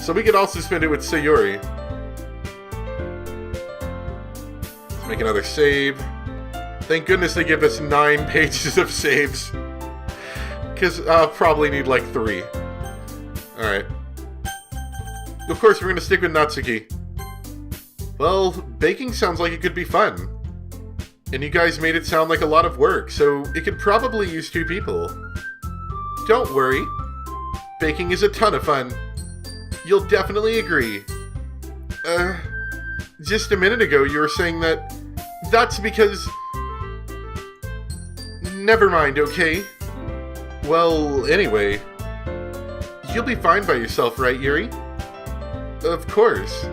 So we could also spend it with Sayori. Let's make another save. Thank goodness they give us 9 pages of saves. Because I'll probably need like 3. Alright. Of course, we're going to stick with Natsuki. Well, baking sounds like it could be fun. And you guys made it sound like a lot of work, so it could probably use 2 people. Don't worry. Baking is a ton of fun. You'll definitely agree. Just a minute ago you were saying that that's because... Never mind, okay? Well, anyway. You'll be fine by yourself, right, Yuri? Of course.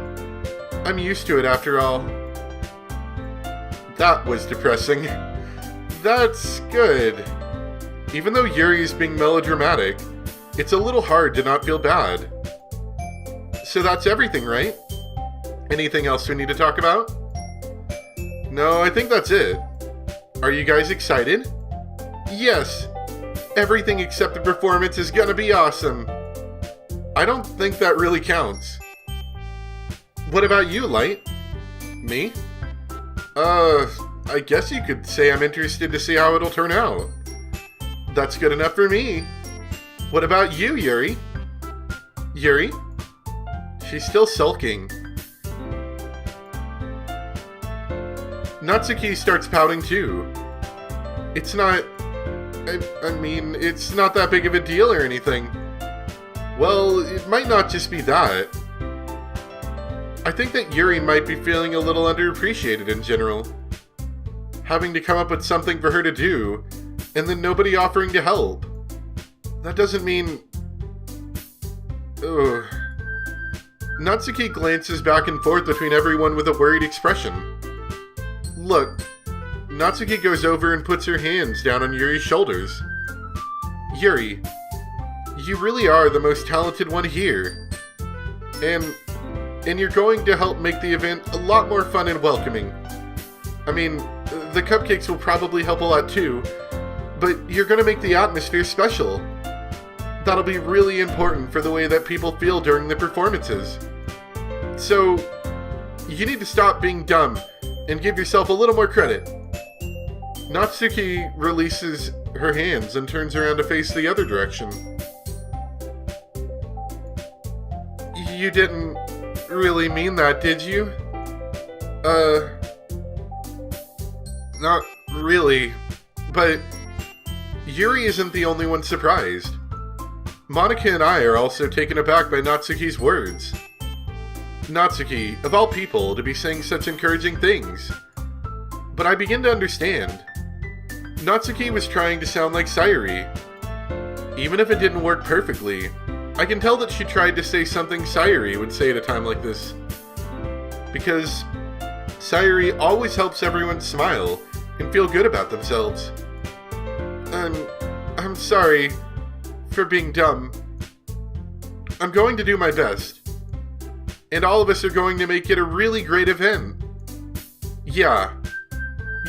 I'm used to it after all. That was depressing. That's good. Even though Yuri is being melodramatic, it's a little hard to not feel bad. So that's everything, right? Anything else we need to talk about? No, I think that's it. Are you guys excited? Yes. Everything except the performance is gonna be awesome. I don't think that really counts. What about you, Light? Me? I guess you could say I'm interested to see how it'll turn out. That's good enough for me. What about you, Yuri? Yuri? She's still sulking. Natsuki starts pouting too. It's not... I mean, it's not that big of a deal or anything. Well, it might not just be that. I think that Yuri might be feeling a little underappreciated in general. Having to come up with something for her to do, and then nobody offering to help. That doesn't mean... Ugh. Natsuki glances back and forth between everyone with a worried expression. Look, Natsuki goes over and puts her hands down on Yuri's shoulders. Yuri, you really are the most talented one here. And you're going to help make the event a lot more fun and welcoming. I mean, the cupcakes will probably help a lot too, but you're going to make the atmosphere special. That'll be really important for the way that people feel during the performances. So, you need to stop being dumb and give yourself a little more credit. Natsuki releases her hands and turns around to face the other direction. You didn't really mean that, did you? Not really. But Yuri isn't the only one surprised. Monica and I are also taken aback by Natsuki's words. Natsuki, of all people, to be saying such encouraging things. But I begin to understand. Natsuki was trying to sound like Sayuri. Even if it didn't work perfectly, I can tell that she tried to say something Sayuri would say at a time like this. Because Sayuri always helps everyone smile and feel good about themselves. I'm sorry for being dumb. I'm going to do my best. And all of us are going to make it a really great event. Yeah.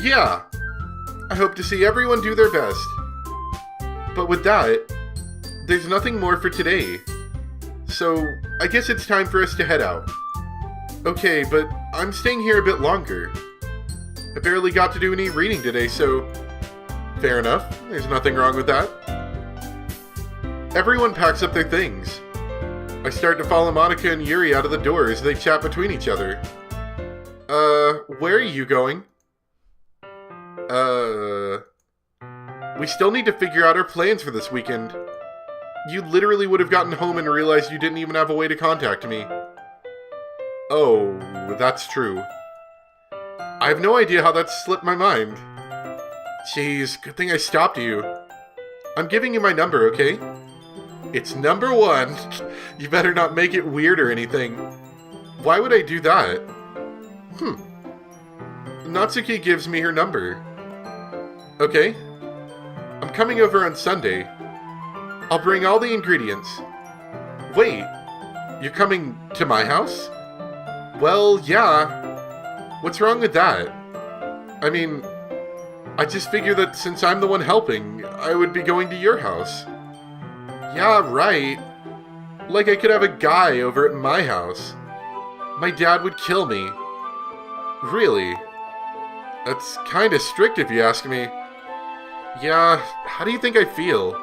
I hope to see everyone do their best. But with that, there's nothing more for today. So, I guess it's time for us to head out. Okay, but I'm staying here a bit longer. I barely got to do any reading today, so... Fair enough. There's nothing wrong with that. Everyone packs up their things. I start to follow Monica and Yuri out of the door as they chat between each other. Where are you going? We still need to figure out our plans for this weekend. You literally would have gotten home and realized you didn't even have a way to contact me. Oh, that's true. I have no idea how that slipped my mind. Jeez, good thing I stopped you. I'm giving you my number, okay? It's number 1. You better not make it weird or anything. Why would I do that? Natsuki gives me her number. Okay. I'm coming over on Sunday. I'll bring all the ingredients. Wait, you're coming to my house? Well, yeah. What's wrong with that? I mean, I just figure that since I'm the one helping, I would be going to your house. Yeah, right. Like I could have a guy over at my house. My dad would kill me. Really? That's kinda strict if you ask me. Yeah, how do you think I feel?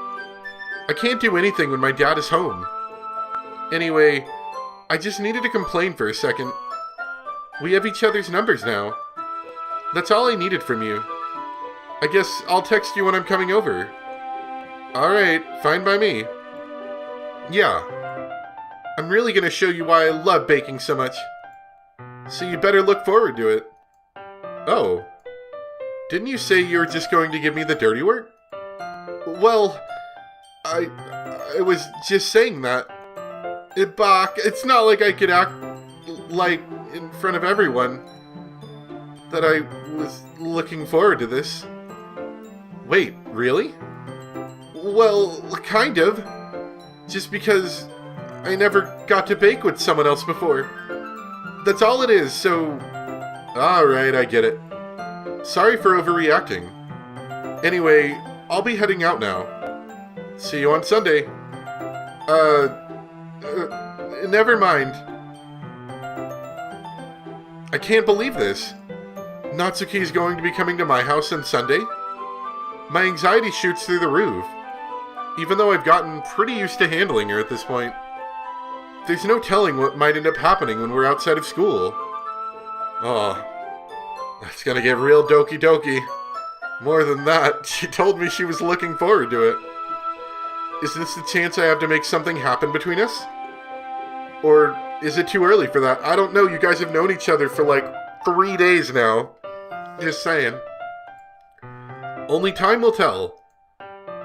I can't do anything when my dad is home. Anyway, I just needed to complain for a second. We have each other's numbers now. That's all I needed from you. I guess I'll text you when I'm coming over. Alright, fine by me. Yeah. I'm really gonna show you why I love baking so much. So you better look forward to it. Oh. Didn't you say you were just going to give me the dirty work? Well, I was just saying that. It's not like I could act like in front of everyone that I was looking forward to this. Wait, really? Well, kind of. Just because I never got to bake with someone else before. That's all it is, so... Alright, I get it. Sorry for overreacting. Anyway, I'll be heading out now. See you on Sunday. Never mind. I can't believe this. Natsuki is going to be coming to my house on Sunday? My anxiety shoots through the roof, even though I've gotten pretty used to handling her at this point. There's no telling what might end up happening when we're outside of school. Oh, that's gonna get real Doki Doki. More than that, she told me she was looking forward to it. Is this the chance I have to make something happen between us? Or is it too early for that? I don't know, you guys have known each other for like 3 days now. Just saying. Only time will tell.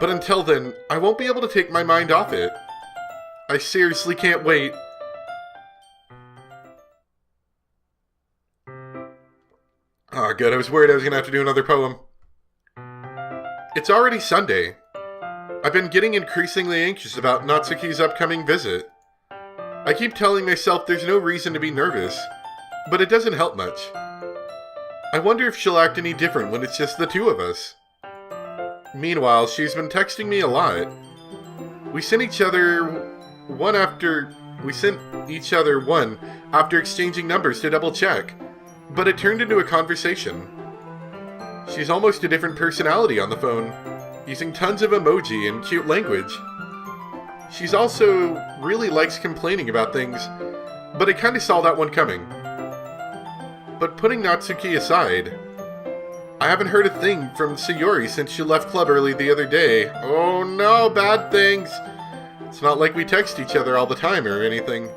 But until then, I won't be able to take my mind off it. I seriously can't wait. Ah, good. I was worried I was going to have to do another poem. It's already Sunday. I've been getting increasingly anxious about Natsuki's upcoming visit. I keep telling myself there's no reason to be nervous, but it doesn't help much. I wonder if she'll act any different when it's just the two of us. Meanwhile, she's been texting me a lot. We sent each other one after exchanging numbers to double check, but it turned into a conversation. She's almost a different personality on the phone, using tons of emoji and cute language. She's also really likes complaining about things, but I kinda saw that one coming. But putting Natsuki aside, I haven't heard a thing from Sayori since she left club early the other day. Oh no, bad things! It's not like we text each other all the time or anything.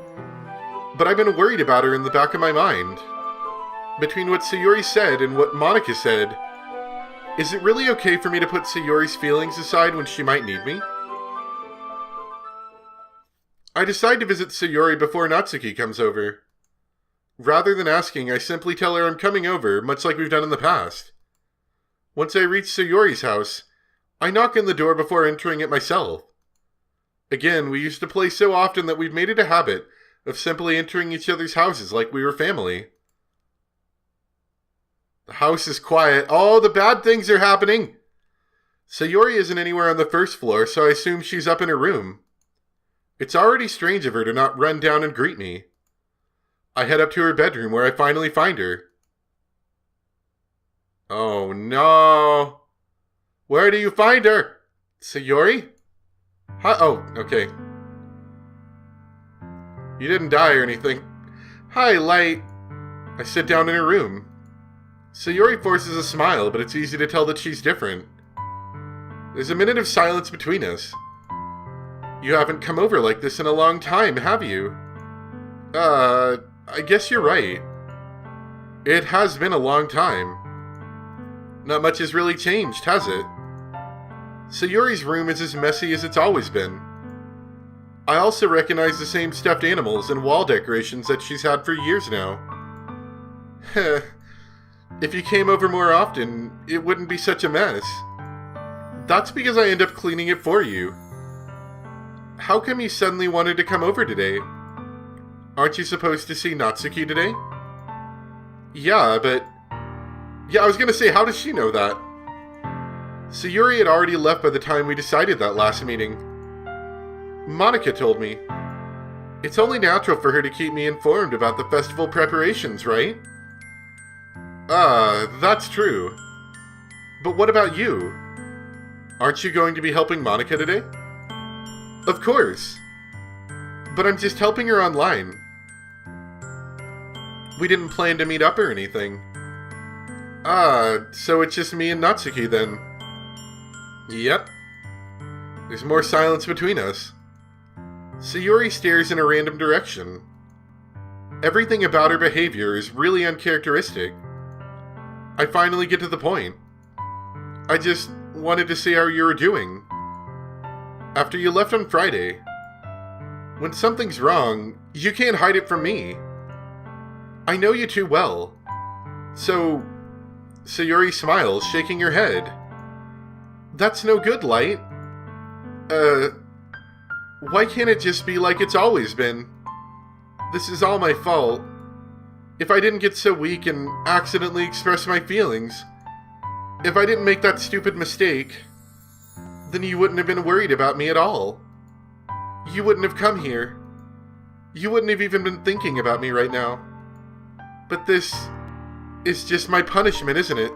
But I've been worried about her in the back of my mind. Between what Sayori said and what Monica said, is it really okay for me to put Sayori's feelings aside when she might need me? I decide to visit Sayori before Natsuki comes over. Rather than asking, I simply tell her I'm coming over, much like we've done in the past. Once I reach Sayori's house, I knock on the door before entering it myself. Again, we used to play so often that we've made it a habit of simply entering each other's houses like we were family. The house is quiet. Oh, the bad things are happening! Sayori isn't anywhere on the first floor, so I assume she's up in her room. It's already strange of her to not run down and greet me. I head up to her bedroom where I finally find her. Oh no! Where do you find her? Sayori? Hi. Oh, okay. You didn't die or anything. Hi, Light. I sit down in her room. Sayori forces a smile, but it's easy to tell that she's different. There's a minute of silence between us. You haven't come over like this in a long time, have you? I guess you're right. It has been a long time. Not much has really changed, has it? Sayori's room is as messy as it's always been. I also recognize the same stuffed animals and wall decorations that she's had for years now. Heh. If you came over more often, it wouldn't be such a mess. That's because I end up cleaning it for you. How come you suddenly wanted to come over today? Aren't you supposed to see Natsuki today? Yeah, I was gonna say, how does she know that? Sayori had already left by the time we decided that last meeting. Monica told me. It's only natural for her to keep me informed about the festival preparations, right? That's true. But what about you? Aren't you going to be helping Monica today? Of course. But I'm just helping her online. We didn't plan to meet up or anything. So it's just me and Natsuki then. Yep. There's more silence between us. Sayori stares in a random direction. Everything about her behavior is really uncharacteristic. I finally get to the point. I just wanted to see how you were doing. After you left on Friday. When something's wrong, you can't hide it from me. I know you too well. So, Sayori smiles, shaking her head. That's no good, Light. Why can't it just be like it's always been? This is all my fault. If I didn't get so weak and accidentally express my feelings, if I didn't make that stupid mistake, then you wouldn't have been worried about me at all. You wouldn't have come here. You wouldn't have even been thinking about me right now. But this is just my punishment, isn't it?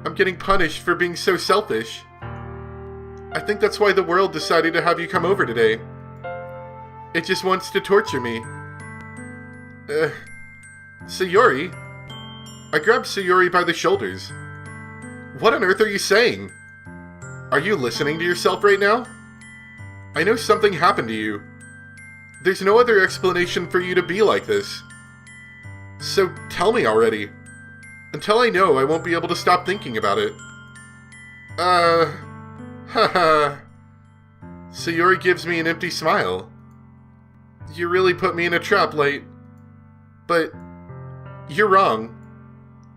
I'm getting punished for being so selfish. I think that's why the world decided to have you come over today. It just wants to torture me. Sayori? I grabbed Sayori by the shoulders. What on earth are you saying? Are you listening to yourself right now? I know something happened to you. There's no other explanation for you to be like this. So tell me already. Until I know, I won't be able to stop thinking about it. Haha. Sayori gives me an empty smile. You really put me in a trap, Light. But you're wrong.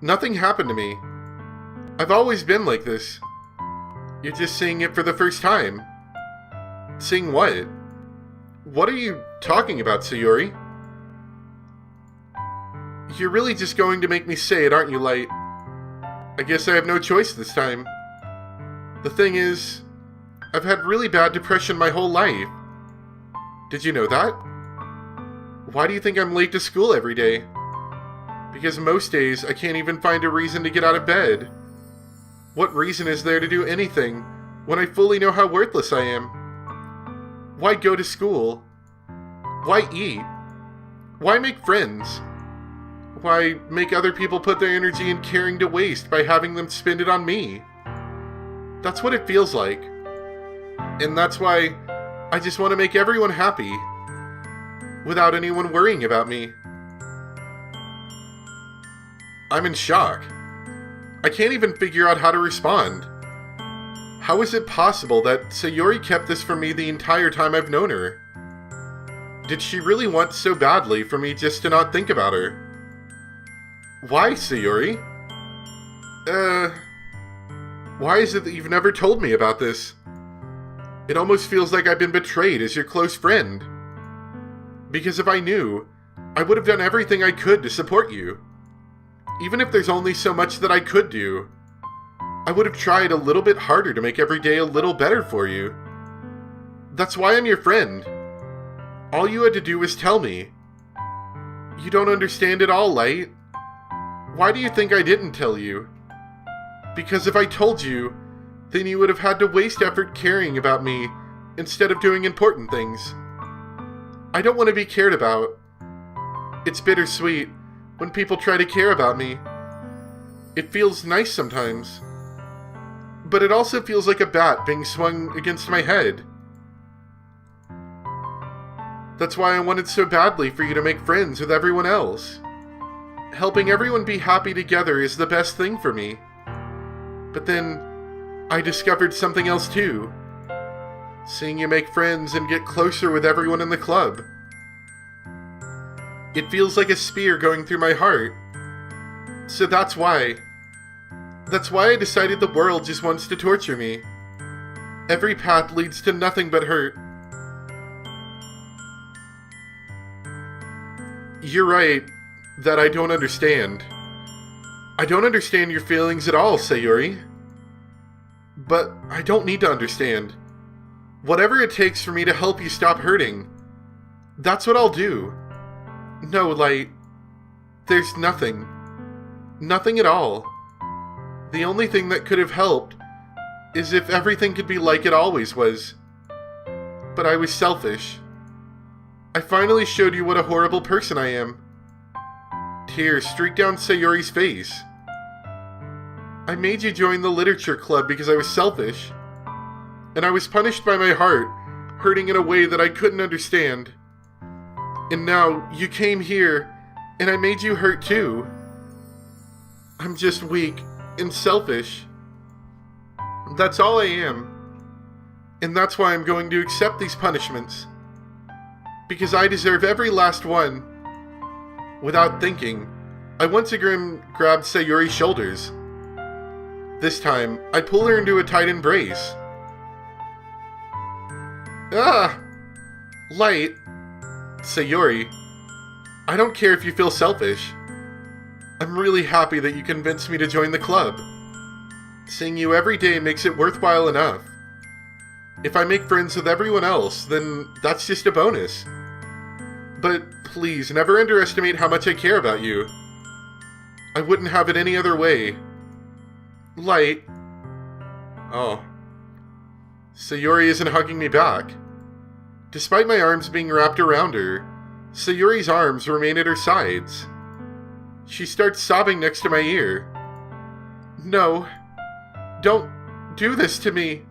Nothing happened to me. I've always been like this. You're just seeing it for the first time. Seeing what? What are you talking about, Sayori? You're really just going to make me say it, aren't you, Light? I guess I have no choice this time. The thing is, I've had really bad depression my whole life. Did you know that? Why do you think I'm late to school every day? Because most days I can't even find a reason to get out of bed. What reason is there to do anything when I fully know how worthless I am? Why go to school? Why eat? Why make friends? Why make other people put their energy in caring to waste by having them spend it on me? That's what it feels like. And that's why I just want to make everyone happy, without anyone worrying about me. I'm in shock. I can't even figure out how to respond. How is it possible that Sayori kept this from me the entire time I've known her? Did she really want so badly for me just to not think about her? Why, Sayori? Why is it that you've never told me about this? It almost feels like I've been betrayed as your close friend. Because if I knew, I would have done everything I could to support you. Even if there's only so much that I could do, I would have tried a little bit harder to make every day a little better for you. That's why I'm your friend. All you had to do was tell me. You don't understand at all, Light. Why do you think I didn't tell you? Because if I told you, then you would have had to waste effort caring about me instead of doing important things. I don't want to be cared about. It's bittersweet when people try to care about me. It feels nice sometimes. But it also feels like a bat being swung against my head. That's why I wanted so badly for you to make friends with everyone else. Helping everyone be happy together is the best thing for me. But then, I discovered something else too. Seeing you make friends and get closer with everyone in the club. It feels like a spear going through my heart. So that's why. That's why I decided the world just wants to torture me. Every path leads to nothing but hurt. You're right, that I don't understand. I don't understand your feelings at all, Sayori. But I don't need to understand. Whatever it takes for me to help you stop hurting, That's what I'll do. No, Light. There's nothing. Nothing at all. The only thing that could have helped is if everything could be like it always was. But I was selfish. I finally showed you what a horrible person I am. Tears streaked down Sayori's face. I made you join the literature club because I was selfish. And I was punished by my heart, hurting in a way that I couldn't understand. And now, you came here, and I made you hurt too. I'm just weak and selfish. That's all I am. And that's why I'm going to accept these punishments. Because I deserve every last one. Without thinking, I once again grabbed Sayori's shoulders. This time, I pull her into a tight embrace. Ah! Light. Sayori, I don't care if you feel selfish. I'm really happy that you convinced me to join the club. Seeing you every day makes it worthwhile enough. If I make friends with everyone else, then that's just a bonus. But please, never underestimate how much I care about you. I wouldn't have it any other way. Light. Oh. Sayori isn't hugging me back. Despite my arms being wrapped around her, Sayori's arms remain at her sides. She starts sobbing next to my ear. No. Don't do this to me.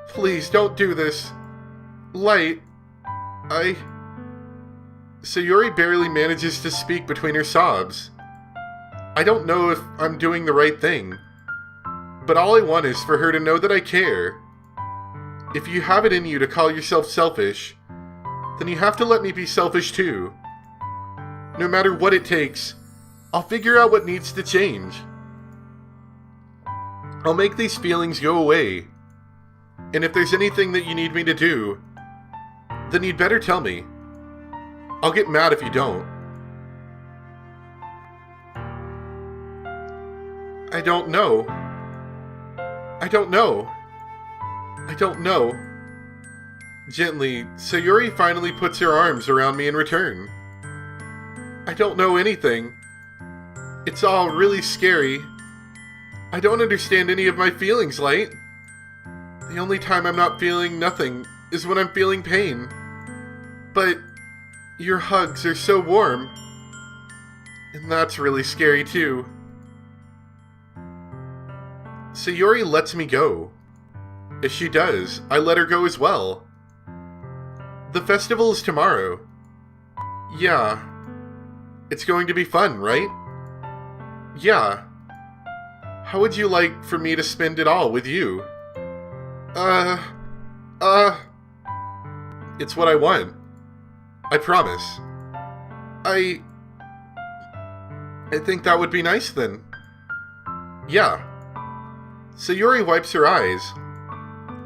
Please don't do this. Light. Sayori barely manages to speak between her sobs. I don't know if I'm doing the right thing, but all I want is for her to know that I care. If you have it in you to call yourself selfish, then you have to let me be selfish too. No matter what it takes, I'll figure out what needs to change. I'll make these feelings go away. And if there's anything that you need me to do, then you'd better tell me. I'll get mad if you don't. I don't know. I don't know. I don't know. Gently, Sayori finally puts her arms around me in return. I don't know anything. It's all really scary. I don't understand any of my feelings, Light. The only time I'm not feeling nothing is when I'm feeling pain. But your hugs are so warm. And that's really scary too. Sayori lets me go. As she does, I let her go as well. The festival is tomorrow. Yeah. It's going to be fun, right? Yeah. How would you like for me to spend it all with you? It's what I want. I promise. I think that would be nice then. Yeah. Sayori wipes her eyes.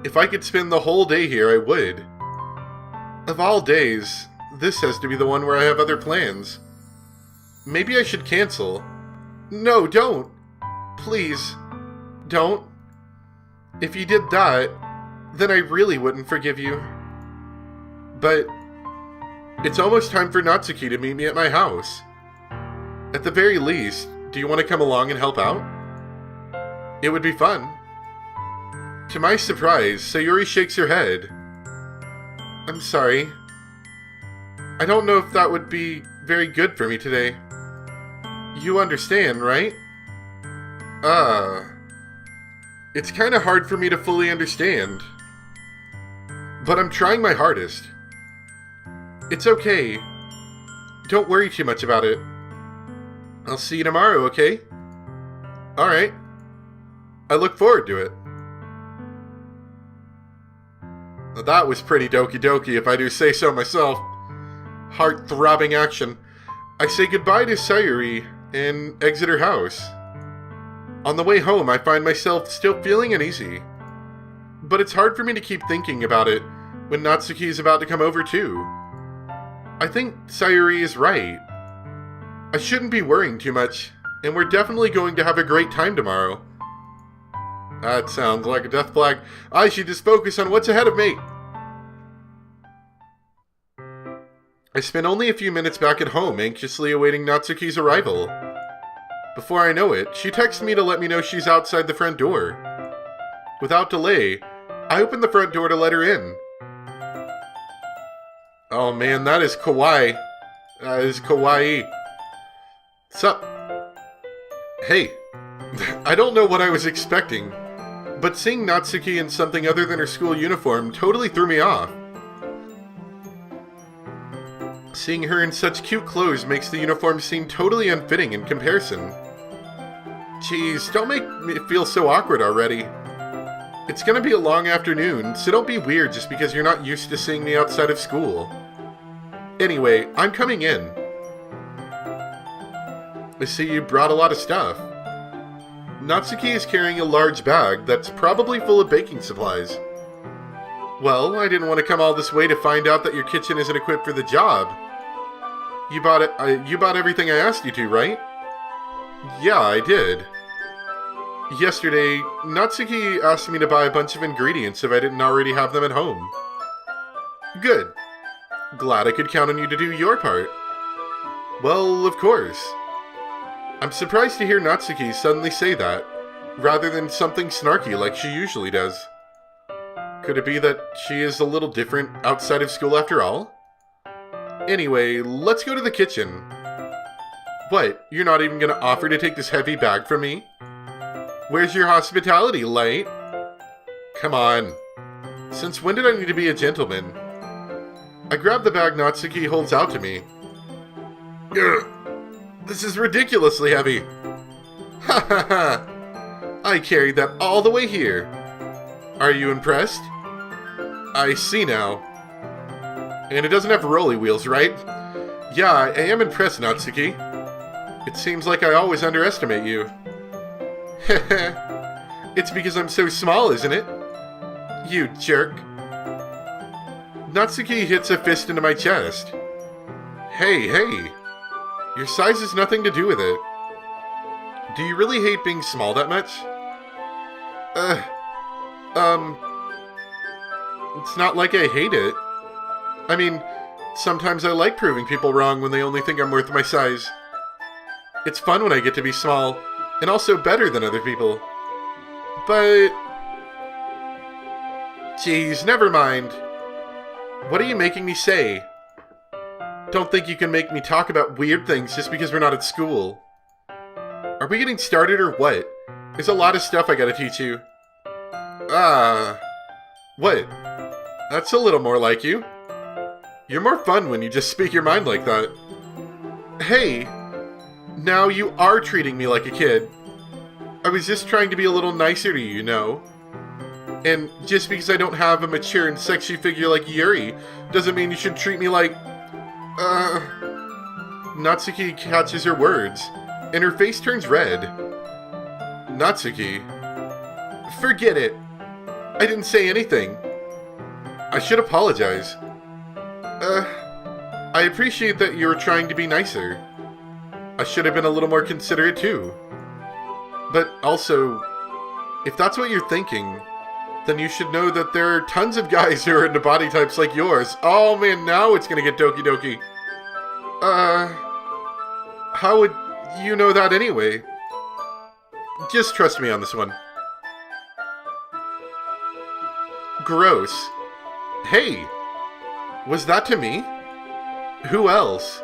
If I could spend the whole day here, I would. Of all days, this has to be the one where I have other plans. Maybe I should cancel. No, don't. Please, don't. If you did that, then I really wouldn't forgive you. But it's almost time for Natsuki to meet me at my house. At the very least, do you want to come along and help out? It would be fun. To my surprise, Sayori shakes her head. I'm sorry. I don't know if that would be very good for me today. You understand, right? It's kinda hard for me to fully understand. But I'm trying my hardest. It's okay. Don't worry too much about it. I'll see you tomorrow, okay? Alright. I look forward to it. Now that was pretty Doki Doki, if I do say so myself. Heart-throbbing action. I say goodbye to Sayori and exit her house. On the way home, I find myself still feeling uneasy. But it's hard for me to keep thinking about it when Natsuki is about to come over too. I think Sayori is right. I shouldn't be worrying too much, and we're definitely going to have a great time tomorrow. That sounds like a death flag. I should just focus on what's ahead of me. I spent only a few minutes back at home, anxiously awaiting Natsuki's arrival. Before I know it, she texts me to let me know she's outside the front door. Without delay, I open the front door to let her in. Oh man, that is kawaii. That is kawaii. Sup? Hey, I don't know what I was expecting, but seeing Natsuki in something other than her school uniform totally threw me off. Seeing her in such cute clothes makes the uniform seem totally unfitting in comparison. Jeez, don't make me feel so awkward already. It's gonna be a long afternoon, so don't be weird just because you're not used to seeing me outside of school. Anyway, I'm coming in. I see you brought a lot of stuff. Natsuki is carrying a large bag that's probably full of baking supplies. Well, I didn't want to come all this way to find out that your kitchen isn't equipped for the job. You bought everything I asked you to, right? Yeah, I did. Yesterday, Natsuki asked me to buy a bunch of ingredients if I didn't already have them at home. Good. Glad I could count on you to do your part. Well, of course. I'm surprised to hear Natsuki suddenly say that, rather than something snarky like she usually does. Could it be that she is a little different outside of school after all? Anyway, let's go to the kitchen. What, you're not even gonna offer to take this heavy bag from me? Where's your hospitality, Light? Come on. Since when did I need to be a gentleman? I grab the bag Natsuki holds out to me. Ugh, this is ridiculously heavy. Ha ha ha. I carried that all the way here. Are you impressed? I see now. And it doesn't have rolly wheels, right? Yeah, I am impressed, Natsuki. It seems like I always underestimate you. Heh. It's because I'm so small, isn't it? You jerk. Natsuki hits a fist into my chest. Hey, hey. Your size has nothing to do with it. Do you really hate being small that much? It's not like I hate it. I mean, sometimes I like proving people wrong when they only think I'm worth my size. It's fun when I get to be small, and also better than other people. But... Geez, never mind. What are you making me say? Don't think you can make me talk about weird things just because we're not at school. Are we getting started or what? There's a lot of stuff I gotta teach you. What? That's a little more like you. You're more fun when you just speak your mind like that. Hey, now you are treating me like a kid. I was just trying to be a little nicer to you, you know? And just because I don't have a mature and sexy figure like Yuri, doesn't mean you should treat me like... Natsuki catches her words, and her face turns red. Natsuki. Forget it. I didn't say anything. I should apologize. I appreciate that you were trying to be nicer. I should have been a little more considerate too. But also, if that's what you're thinking, then you should know that there are tons of guys who are into body types like yours. Oh man, now it's gonna get Doki Doki. How would you know that anyway? Just trust me on this one. Gross. Hey, was that to me? Who else?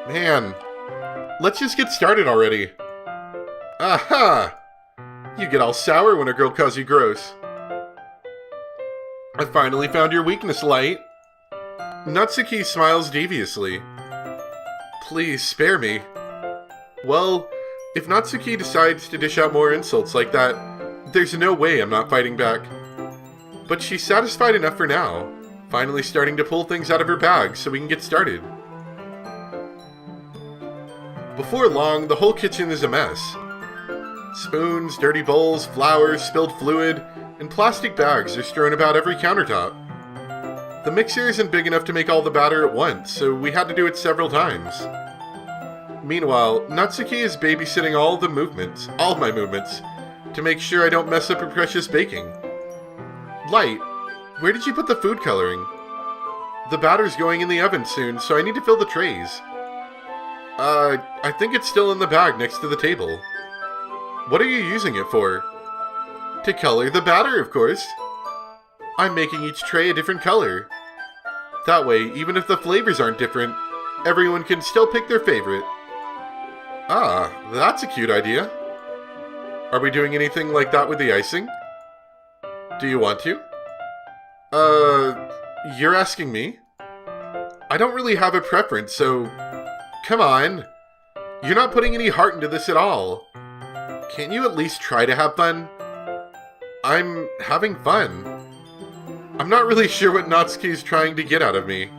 Man, let's just get started already. Aha! You get all sour when a girl calls you gross. I finally found your weakness, Light. Natsuki smiles deviously. Please spare me. Well, if Natsuki decides to dish out more insults like that, there's no way I'm not fighting back. But she's satisfied enough for now, finally starting to pull things out of her bag so we can get started. Before long, the whole kitchen is a mess. Spoons, dirty bowls, flowers, spilled fluid, and plastic bags are strewn about every countertop. The mixer isn't big enough to make all the batter at once, so we had to do it several times. Meanwhile, Natsuki is babysitting all my movements, to make sure I don't mess up her precious baking. Light, where did you put the food coloring? The batter's going in the oven soon, so I need to fill the trays. I think it's still in the bag next to the table. What are you using it for? To color the batter, of course. I'm making each tray a different color. That way, even if the flavors aren't different, everyone can still pick their favorite. Ah, that's a cute idea. Are we doing anything like that with the icing? Do you want to? You're asking me? I don't really have a preference, so... Come on. You're not putting any heart into this at all. Can't you at least try to have fun? I'm having fun. I'm not really sure what Natsuki's trying to get out of me.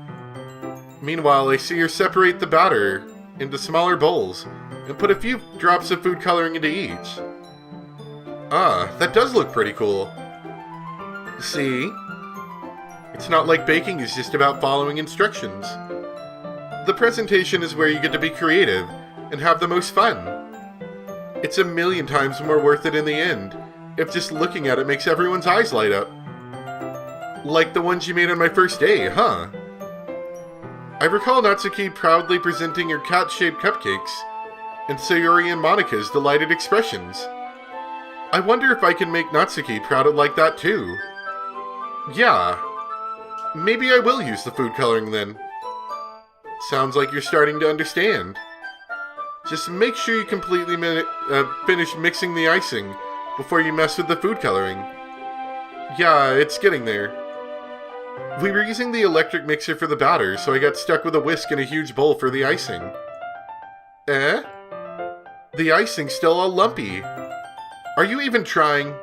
Meanwhile, I see her separate the batter into smaller bowls and put a few drops of food coloring into each. Ah, that does look pretty cool. See? It's not like baking is just about following instructions. The presentation is where you get to be creative and have the most fun. It's a million times more worth it in the end if just looking at it makes everyone's eyes light up. Like the ones you made on my first day, huh? I recall Natsuki proudly presenting her cat-shaped cupcakes and Sayori and Monika's delighted expressions. I wonder if I can make Natsuki proud like that too. Yeah. Maybe I will use the food coloring then. Sounds like you're starting to understand. Just make sure you completely finish mixing the icing before you mess with the food coloring. Yeah, it's getting there. We were using the electric mixer for the batter, so I got stuck with a whisk and a huge bowl for the icing. Eh? The icing's still all lumpy. Are you even trying?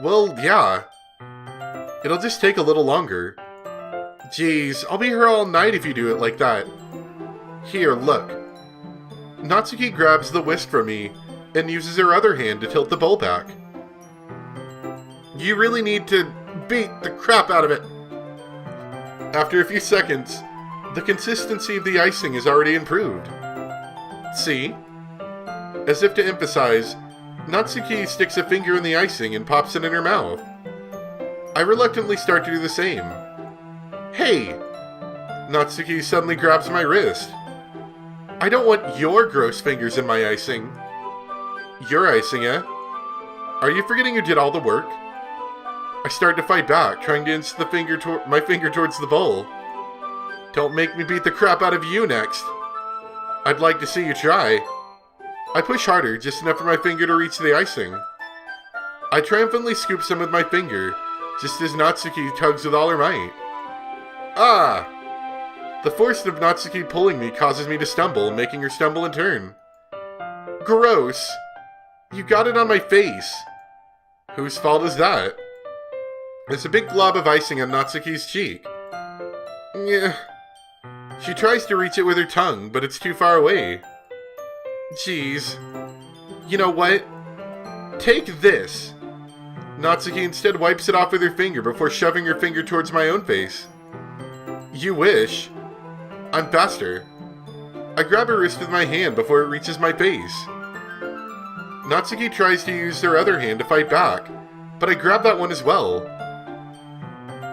Well, yeah. It'll just take a little longer. Jeez, I'll be here all night if you do it like that. Here, look. Natsuki grabs the whisk from me and uses her other hand to tilt the bowl back. You really need to beat the crap out of it. After a few seconds, the consistency of the icing is already improved. See? As if to emphasize, Natsuki sticks a finger in the icing and pops it in her mouth. I reluctantly start to do the same. Hey! Natsuki suddenly grabs my wrist. I don't want your gross fingers in my icing. Your icing, eh? Are you forgetting who did all the work? I start to fight back, trying to inch my finger towards the bowl. Don't make me beat the crap out of you next. I'd like to see you try. I push harder, just enough for my finger to reach the icing. I triumphantly scoop some with my finger, just as Natsuki tugs with all her might. Ah! The force of Natsuki pulling me causes me to stumble, making her stumble in turn. Gross! You got it on my face. Whose fault is that? There's a big glob of icing on Natsuki's cheek. Yeah. She tries to reach it with her tongue, but it's too far away. Jeez. You know what? Take this. Natsuki instead wipes it off with her finger before shoving her finger towards my own face. You wish. I'm faster. I grab her wrist with my hand before it reaches my face. Natsuki tries to use her other hand to fight back, but I grab that one as well.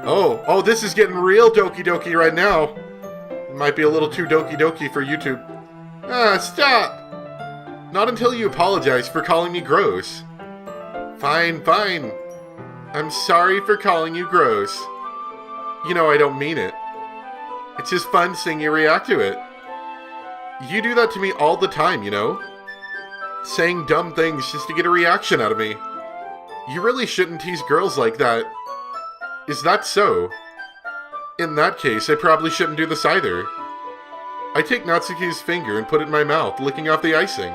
Oh, this is getting real Doki Doki right now. It might be a little too Doki Doki for YouTube. Ah, stop! Not until you apologize for calling me gross. Fine. I'm sorry for calling you gross. You know I don't mean it. It's just fun seeing you react to it. You do that to me all the time, you know? Saying dumb things just to get a reaction out of me. You really shouldn't tease girls like that. Is that so? In that case, I probably shouldn't do this either. I take Natsuki's finger and put it in my mouth, licking off the icing.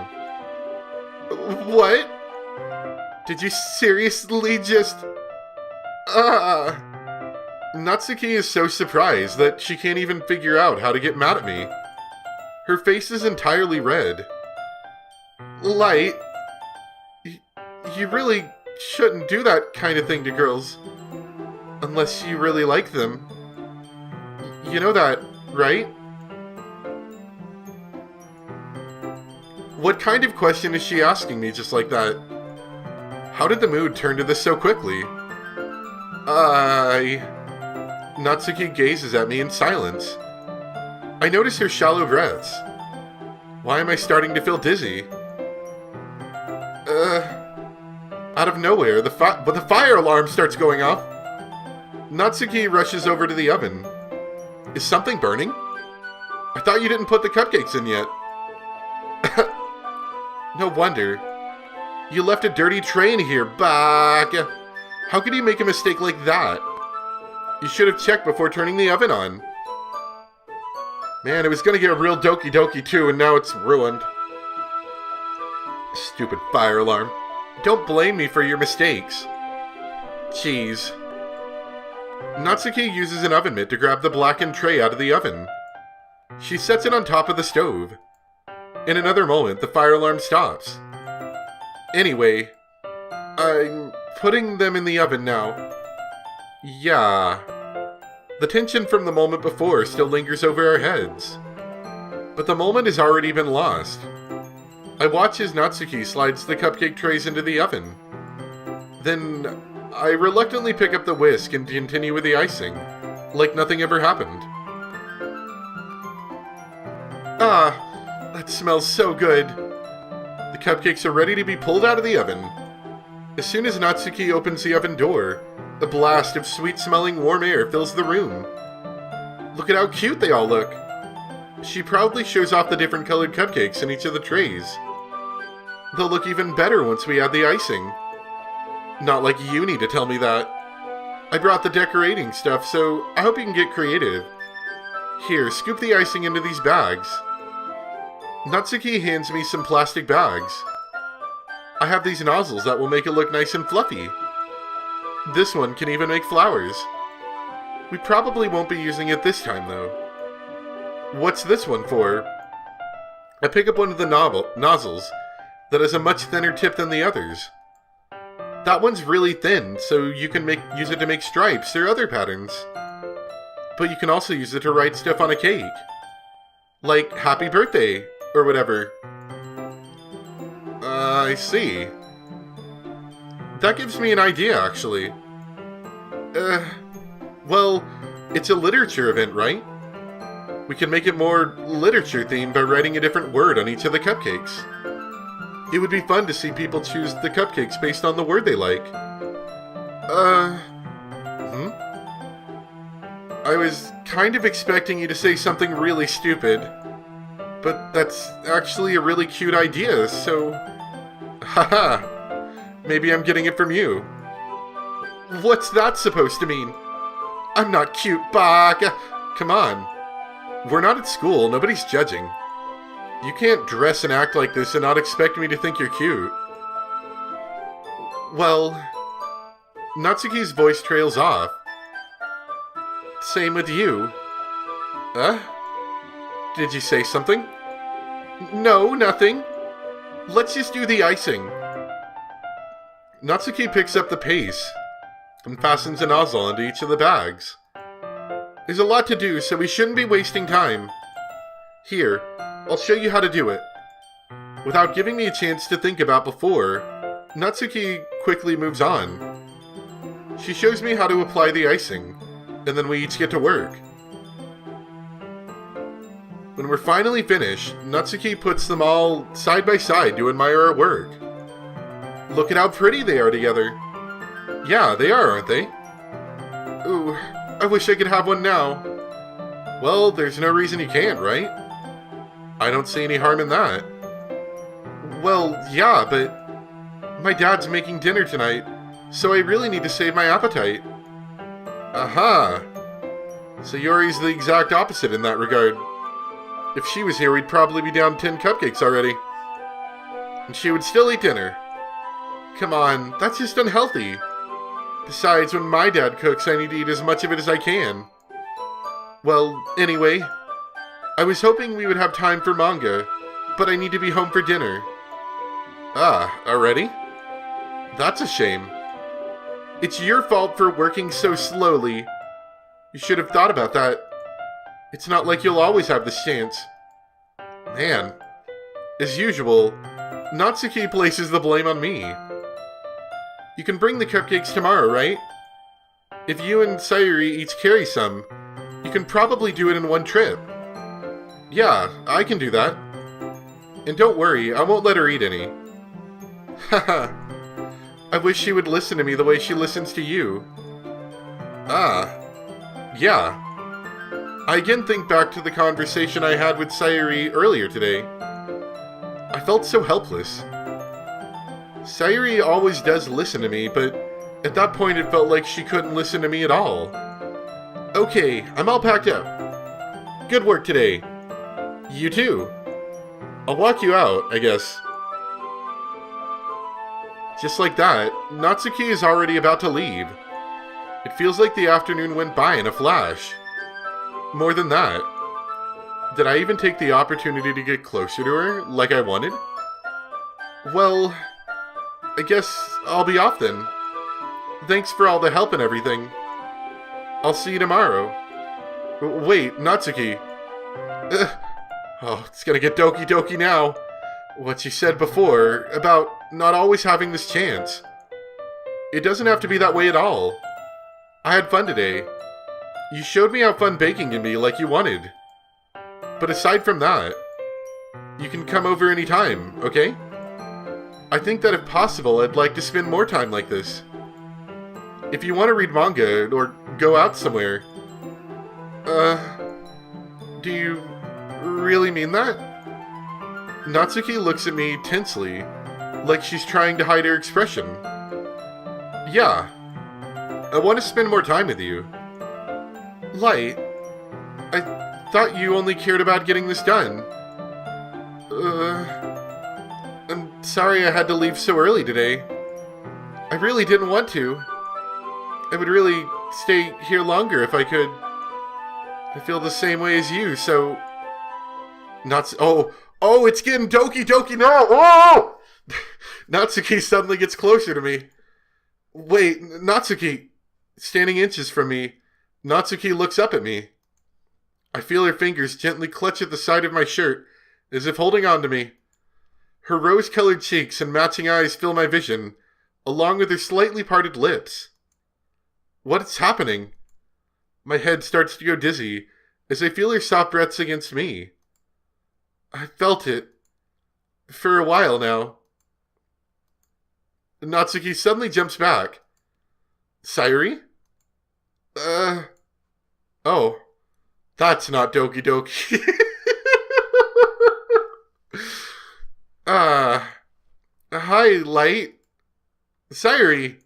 What? Did you seriously just... Natsuki is so surprised that she can't even figure out how to get mad at me. Her face is entirely red. Light, you really shouldn't do that kind of thing to girls. Unless you really like them. You know that, right? What kind of question is she asking me just like that? How did the mood turn to this so quickly? Natsuki gazes at me in silence. I notice her shallow breaths. Why am I starting to feel dizzy? Out of nowhere, the fire alarm starts going off. Natsuki rushes over to the oven. Is something burning? I thought you didn't put the cupcakes in yet. No wonder. You left a dirty tray in here, Bak. How could you make a mistake like that? You should have checked before turning the oven on. Man, it was gonna get real Doki Doki too, and now it's ruined. Stupid fire alarm. Don't blame me for your mistakes. Jeez. Natsuki uses an oven mitt to grab the blackened tray out of the oven. She sets it on top of the stove. In another moment, the fire alarm stops. Anyway, I'm putting them in the oven now. Yeah. The tension from the moment before still lingers over our heads. But the moment has already been lost. I watch as Natsuki slides the cupcake trays into the oven. Then, I reluctantly pick up the whisk and continue with the icing, like nothing ever happened. Ah, that smells so good. The cupcakes are ready to be pulled out of the oven. As soon as Natsuki opens the oven door, a blast of sweet-smelling warm air fills the room. Look at how cute they all look. She proudly shows off the different colored cupcakes in each of the trays. They'll look even better once we add the icing. Not like you need to tell me that. I brought the decorating stuff, so I hope you can get creative. Here, scoop the icing into these bags. Natsuki hands me some plastic bags. I have these nozzles that will make it look nice and fluffy. This one can even make flowers. We probably won't be using it this time, though. What's this one for? I pick up one of the nozzles that has a much thinner tip than the others. That one's really thin, so you can use it to make stripes or other patterns. But you can also use it to write stuff on a cake. Like, happy birthday, or whatever. I see. That gives me an idea, actually. Well, it's a literature event, right? We can make it more literature-themed by writing a different word on each of the cupcakes. It would be fun to see people choose the cupcakes based on the word they like. I was kind of expecting you to say something really stupid. But that's actually a really cute idea, so... Haha! Maybe I'm getting it from you. What's that supposed to mean? I'm not cute, Bak! Come on. We're not at school, nobody's judging. You can't dress and act like this and not expect me to think you're cute. Well... Natsuki's voice trails off. Same with you. Did you say something? No, nothing. Let's just do the icing. Natsuki picks up the paste and fastens a nozzle into each of the bags. There's a lot to do, so we shouldn't be wasting time. Here, I'll show you how to do it. Without giving me a chance to think about before, Natsuki quickly moves on. She shows me how to apply the icing, and then we each get to work. When we're finally finished, Natsuki puts them all side by side to admire our work. Look at how pretty they are together. Yeah, they are, aren't they? Ooh, I wish I could have one now. Well, there's no reason you can't, right? I don't see any harm in that. Well, yeah, but my dad's making dinner tonight, so I really need to save my appetite. Aha! So Yori's the exact opposite in that regard. If she was here, we'd probably be down 10 cupcakes already. And she would still eat dinner. Come on, that's just unhealthy. Besides, when my dad cooks, I need to eat as much of it as I can. Well, anyway, I was hoping we would have time for manga, but I need to be home for dinner. Ah, already? That's a shame. It's your fault for working so slowly. You should have thought about that. It's not like you'll always have this chance. Man. As usual, Natsuki places the blame on me. You can bring the cupcakes tomorrow, right? If you and Sayuri each carry some, you can probably do it in one trip. Yeah, I can do that. And don't worry, I won't let her eat any. Haha. I wish she would listen to me the way she listens to you. Ah. Yeah. I again think back to the conversation I had with Sayuri earlier today. I felt so helpless. Sayuri always does listen to me, but at that point it felt like she couldn't listen to me at all. Okay, I'm all packed up. Good work today. You too. I'll walk you out, I guess. Just like that, Natsuki is already about to leave. It feels like the afternoon went by in a flash. More than that, did I even take the opportunity to get closer to her, like I wanted? Well, I guess I'll be off then. Thanks for all the help and everything. I'll see you tomorrow. Wait, Natsuki. Oh, it's gonna get Doki Doki now. What you said before about not always having this chance. It doesn't have to be that way at all. I had fun today. You showed me how fun baking can be like you wanted. But aside from that, you can come over anytime, okay? I think that if possible, I'd like to spend more time like this. If you want to read manga or go out somewhere. Do you really mean that? Natsuki looks at me tensely, like she's trying to hide her expression. Yeah. I want to spend more time with you. Light, I thought you only cared about getting this done. I'm sorry I had to leave so early today. I really didn't want to. I would really stay here longer if I could. I feel the same way as you, so... Oh, it's getting Doki Doki now! Oh! Natsuki suddenly gets closer to me. Wait, Natsuki... Standing inches from me, Natsuki looks up at me. I feel her fingers gently clutch at the side of my shirt, as if holding on to me. Her rose-colored cheeks and matching eyes fill my vision, along with her slightly parted lips. What's happening? My head starts to go dizzy, as I feel her soft breaths against me. I felt it. For a while now. Natsuki suddenly jumps back. Sayuri? Oh. That's not Doki Doki. Hi, Light. Sayuri.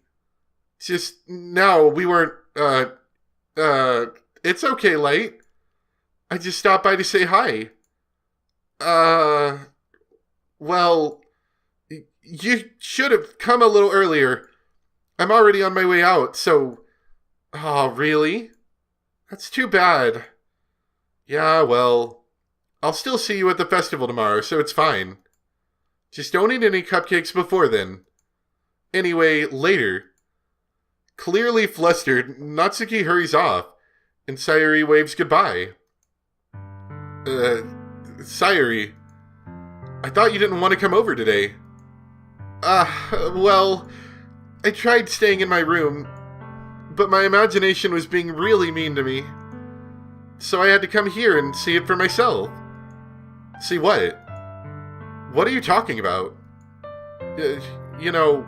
Just, now, we weren't, it's okay, Light. I just stopped by to say hi. Well, you should have come a little earlier. I'm already on my way out, so... Oh, really? That's too bad. Yeah, well, I'll still see you at the festival tomorrow, so it's fine. Just don't eat any cupcakes before then. Anyway, later. Clearly flustered, Natsuki hurries off, and Sayuri waves goodbye. Sayuri, I thought you didn't want to come over today. Well, I tried staying in my room, but my imagination was being really mean to me. So I had to come here and see it for myself. See what? What are you talking about? You know,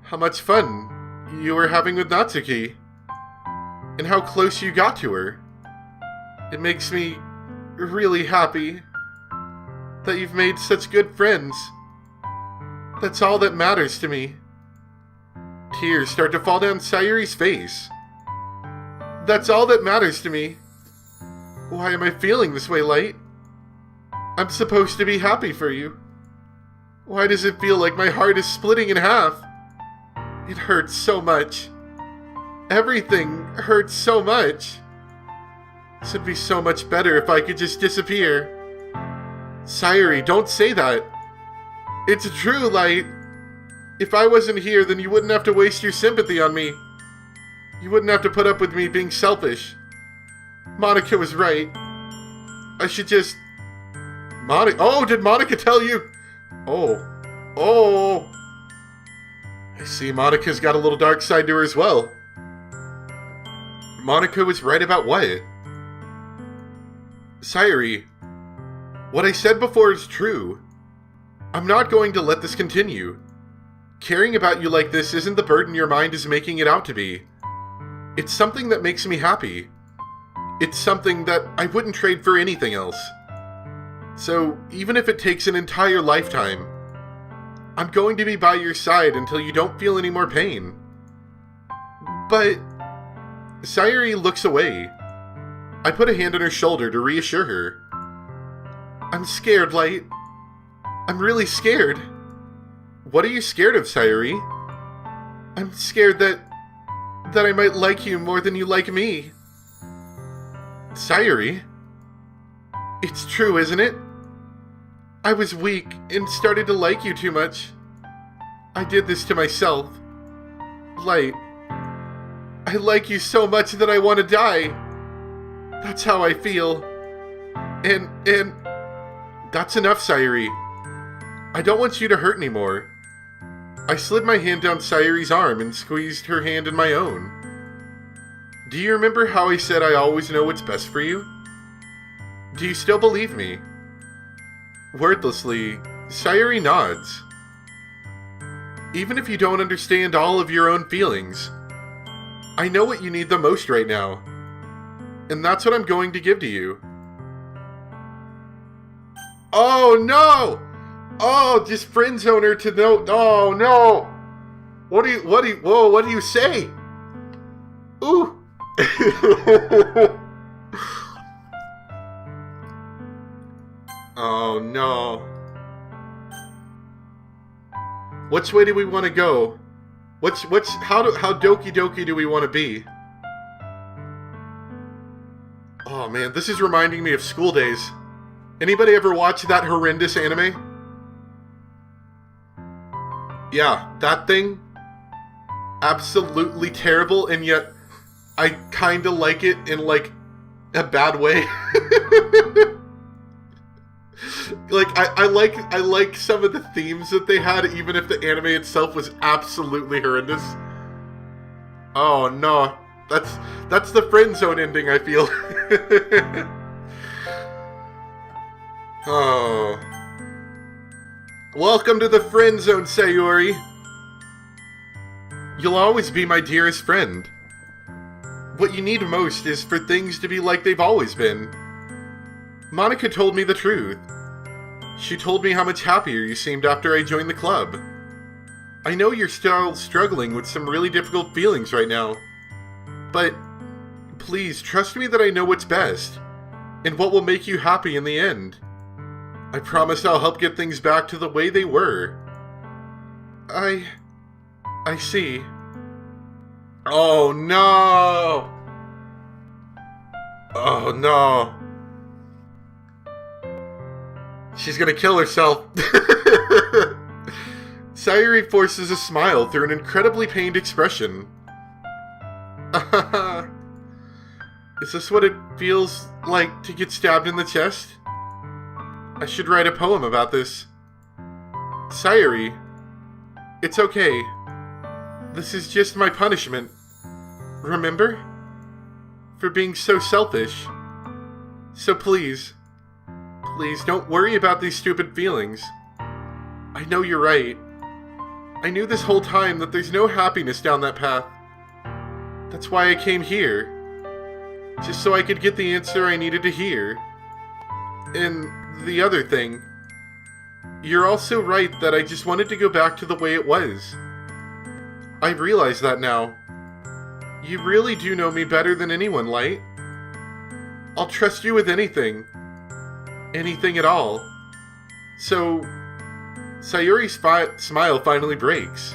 how much fun you were having with Natsuki, and how close you got to her. It makes me really happy that you've made such good friends. That's all that matters to me. Tears start to fall down Sayuri's face. That's all that matters to me. Why am I feeling this way, Light? I'm supposed to be happy for you. Why does it feel like my heart is splitting in half? It hurts so much. Everything hurts so much. This would be so much better if I could just disappear. Sayuri, don't say that. It's true, Light. If I wasn't here, then you wouldn't have to waste your sympathy on me. You wouldn't have to put up with me being selfish. Monica was right. I should just... Oh, did Monica tell you? Oh. I see Monica's got a little dark side to her as well. Monica was right about what? Sayuri, what I said before is true. I'm not going to let this continue. Caring about you like this isn't the burden your mind is making it out to be. It's something that makes me happy. It's something that I wouldn't trade for anything else. So, even if it takes an entire lifetime, I'm going to be by your side until you don't feel any more pain. But... Sayuri looks away. I put a hand on her shoulder to reassure her. I'm scared, Light. I'm really scared. What are you scared of, Sayuri? I'm scared that I might like you more than you like me. Sayuri? It's true, isn't it? I was weak and started to like you too much. I did this to myself. Light, I like you so much that I want to die. That's how I feel. And that's enough, Sayuri. I don't want you to hurt anymore. I slid my hand down Sayuri's arm and squeezed her hand in my own. Do you remember how I said I always know what's best for you? Do you still believe me? Wordlessly, Sayuri nods. Even if you don't understand all of your own feelings, I know what you need the most right now. And that's what I'm going to give to you. Oh no! Oh, just friend zone her to know. Oh no! What do you say? Ooh! Oh no. Which way do we want to go? How Doki Doki do we want to be? Oh man, this is reminding me of school days. Anybody ever watch that horrendous anime? Yeah, that thing. Absolutely terrible, and yet I kinda like it in like a bad way. Like I like some of the themes that they had, even if the anime itself was absolutely horrendous. Oh no, that's the friend zone ending, I feel. Oh. Welcome to the friend zone, Sayuri. You'll always be my dearest friend. What you need most is for things to be like they've always been. Monica told me the truth. She told me how much happier you seemed after I joined the club. I know you're still struggling with some really difficult feelings right now. But please trust me that I know what's best, and what will make you happy in the end. I promise I'll help get things back to the way they were. I see. Oh no! Oh no! She's gonna kill herself. Sayuri forces a smile through an incredibly pained expression. Is this what it feels like to get stabbed in the chest? I should write a poem about this. Sayuri, it's okay. This is just my punishment. Remember? For being so selfish. So please don't worry about these stupid feelings. I know you're right. I knew this whole time that there's no happiness down that path. That's why I came here. Just so I could get the answer I needed to hear. And the other thing, you're also right that I just wanted to go back to the way it was. I realize that now. You really do know me better than anyone, Light. I'll trust you with anything. Anything at all. So, Sayuri's smile finally breaks.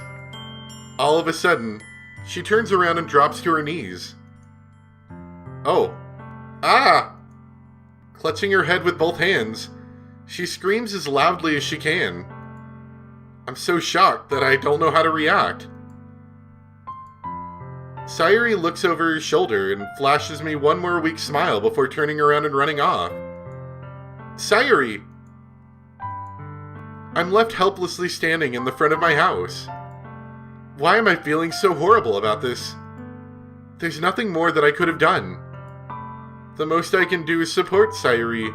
All of a sudden, she turns around and drops to her knees. Oh. Ah! Clutching her head with both hands, she screams as loudly as she can. I'm so shocked that I don't know how to react. Sayuri looks over her shoulder and flashes me one more weak smile before turning around and running off. Sayuri! I'm left helplessly standing in the front of my house. Why am I feeling so horrible about this? There's nothing more that I could have done. The most I can do is support Sayuri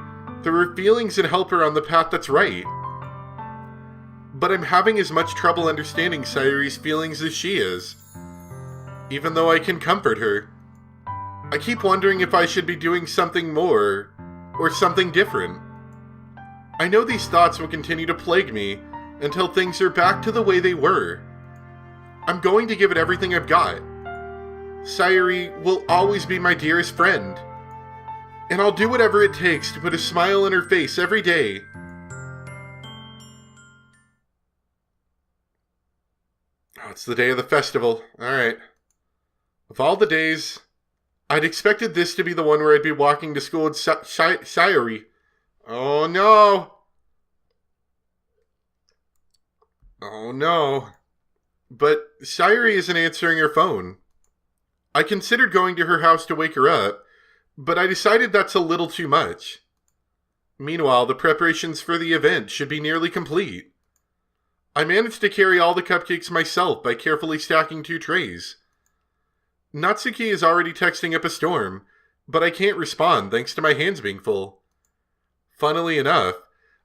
through her feelings and help her on the path that's right. But I'm having as much trouble understanding Sayuri's feelings as she is. Even though I can comfort her, I keep wondering if I should be doing something more, or something different. I know these thoughts will continue to plague me until things are back to the way they were. I'm going to give it everything I've got. Sayuri will always be my dearest friend. And I'll do whatever it takes to put a smile on her face every day. Oh, it's the day of the festival. Alright. Of all the days, I'd expected this to be the one where I'd be walking to school with Sayuri. Oh no! Oh no. But Sayuri isn't answering her phone. I considered going to her house to wake her up, but I decided that's a little too much. Meanwhile, the preparations for the event should be nearly complete. I managed to carry all the cupcakes myself by carefully stacking 2 trays. Natsuki is already texting up a storm, but I can't respond thanks to my hands being full. Funnily enough,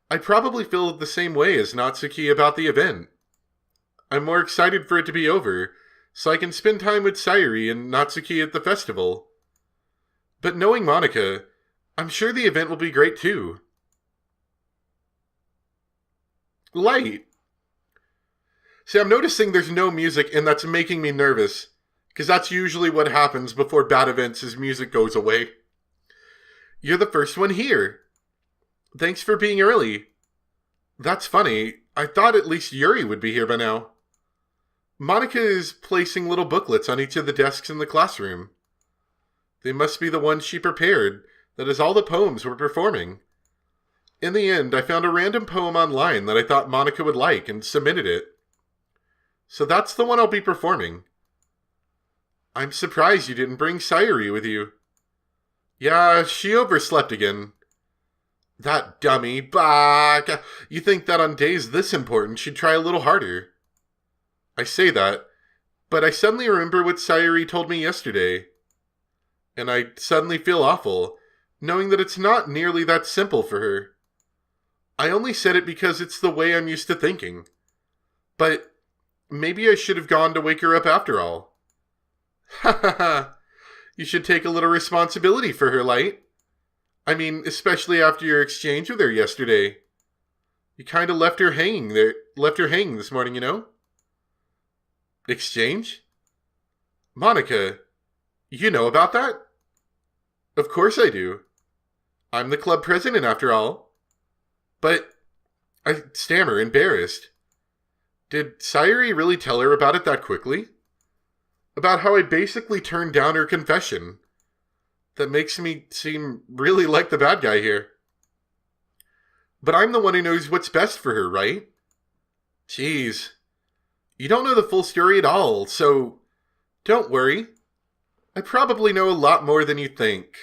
I probably feel the same way as Natsuki about the event. I'm more excited for it to be over, so I can spend time with Sayuri and Natsuki at the festival. But knowing Monica, I'm sure the event will be great too. Light. See, I'm noticing there's no music, and that's making me nervous, because that's usually what happens before bad events as music goes away. You're the first one here. Thanks for being early. That's funny. I thought at least Yuri would be here by now. Monica is placing little booklets on each of the desks in the classroom. They must be the ones she prepared, that is all the poems we're performing. In the end, I found a random poem online that I thought Monica would like and submitted it. So that's the one I'll be performing. I'm surprised you didn't bring Sayuri with you. Yeah, she overslept again. That dummy, bah! You think that on days this important she'd try a little harder. I say that, but I suddenly remember what Sayuri told me yesterday. And I suddenly feel awful, knowing that it's not nearly that simple for her. I only said it because it's the way I'm used to thinking. But maybe I should have gone to wake her up after all. Ha ha ha! You should take a little responsibility for her, Light. I mean, especially after your exchange with her yesterday. You kind of left her hanging this morning, you know? Exchange? Monica, you know about that? Of course I do. I'm the club president after all. But, I stammer, embarrassed. Did Sayuri really tell her about it that quickly? About how I basically turned down her confession. That makes me seem really like the bad guy here. But I'm the one who knows what's best for her, right? Jeez. You don't know the full story at all, so don't worry. I probably know a lot more than you think.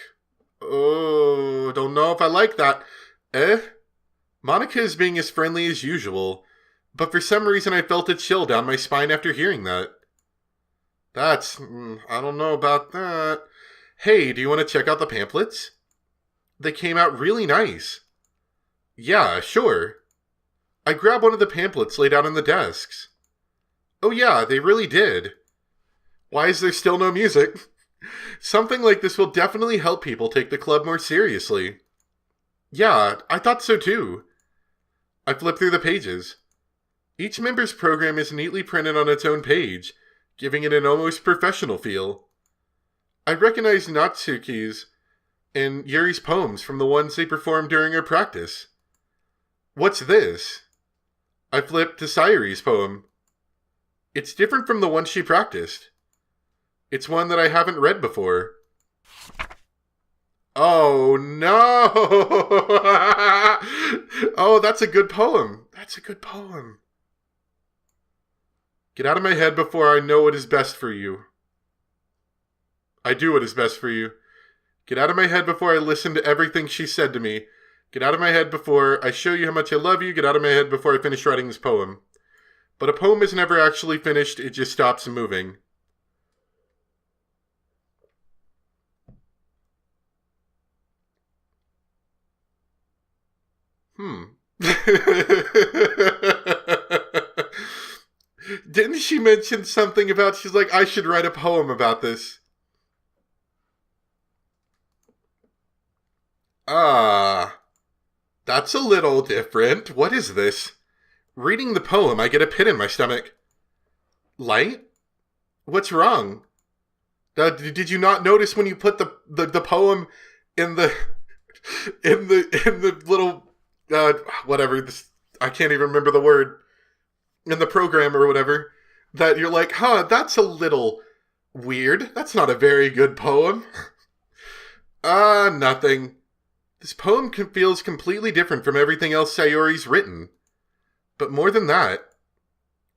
Oh, don't know if I like that. Monica is being as friendly as usual, but for some reason I felt a chill down my spine after hearing that. I don't know about that. Hey, do you want to check out the pamphlets? They came out really nice. Yeah, sure. I grabbed one of the pamphlets laid out on the desks. Oh yeah, they really did. Why is there still no music? Something like this will definitely help people take the club more seriously. Yeah, I thought so too. I flipped through the pages. Each member's program is neatly printed on its own page, giving it an almost professional feel. I recognized Natsuki's and Yuri's poems from the ones they performed during our practice. What's this? I flipped to Sayuri's poem. It's different from the one she practiced. It's one that I haven't read before. Oh, no! Oh, that's a good poem. That's a good poem. Get out of my head before I know what is best for you. I do what is best for you. Get out of my head before I listen to everything she said to me. Get out of my head before I show you how much I love you. Get out of my head before I finish writing this poem. But a poem is never actually finished, it just stops moving. Didn't she mention something about, she's like, I should write a poem about this? Ah, that's a little different. What is this? Reading the poem, I get a pit in my stomach. Light? What's wrong? Did you not notice when you put the poem in the in the little whatever this, I can't even remember the word, in the program or whatever, that you're like, that's a little weird. That's not a very good poem. Nothing. This poem feels completely different from everything else Sayori's written. But more than that,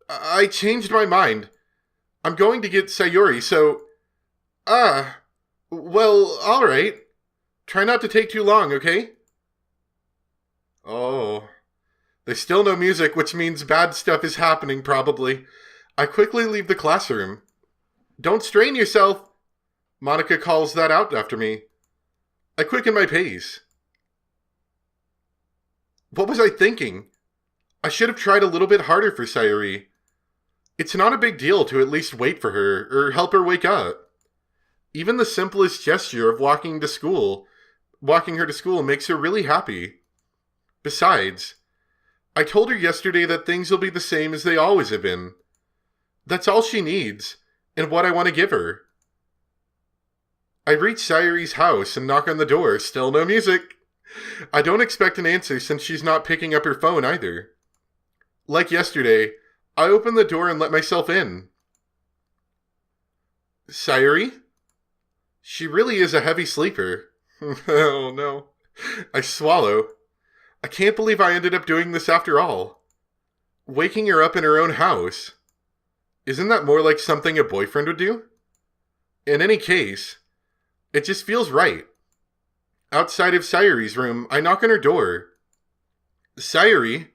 I changed my mind. I'm going to get Sayori, so... well, alright. Try not to take too long, okay? Oh. There's still no music, which means bad stuff is happening, probably. I quickly leave the classroom. Don't strain yourself! Monica calls that out after me. I quicken my pace. What was I thinking? I should have tried a little bit harder for Sayori. It's not a big deal to at least wait for her, or help her wake up. Even the simplest gesture of walking her to school makes her really happy. Besides, I told her yesterday that things will be the same as they always have been. That's all she needs, and what I want to give her. I reach Sayori's house and knock on the door. Still no music. I don't expect an answer since she's not picking up her phone either. Like yesterday, I open the door and let myself in. Sayori? She really is a heavy sleeper. Oh no. I swallow. I can't believe I ended up doing this after all. Waking her up in her own house. Isn't that more like something a boyfriend would do? In any case, it just feels right. Outside of Sayori's room, I knock on her door. Sayori?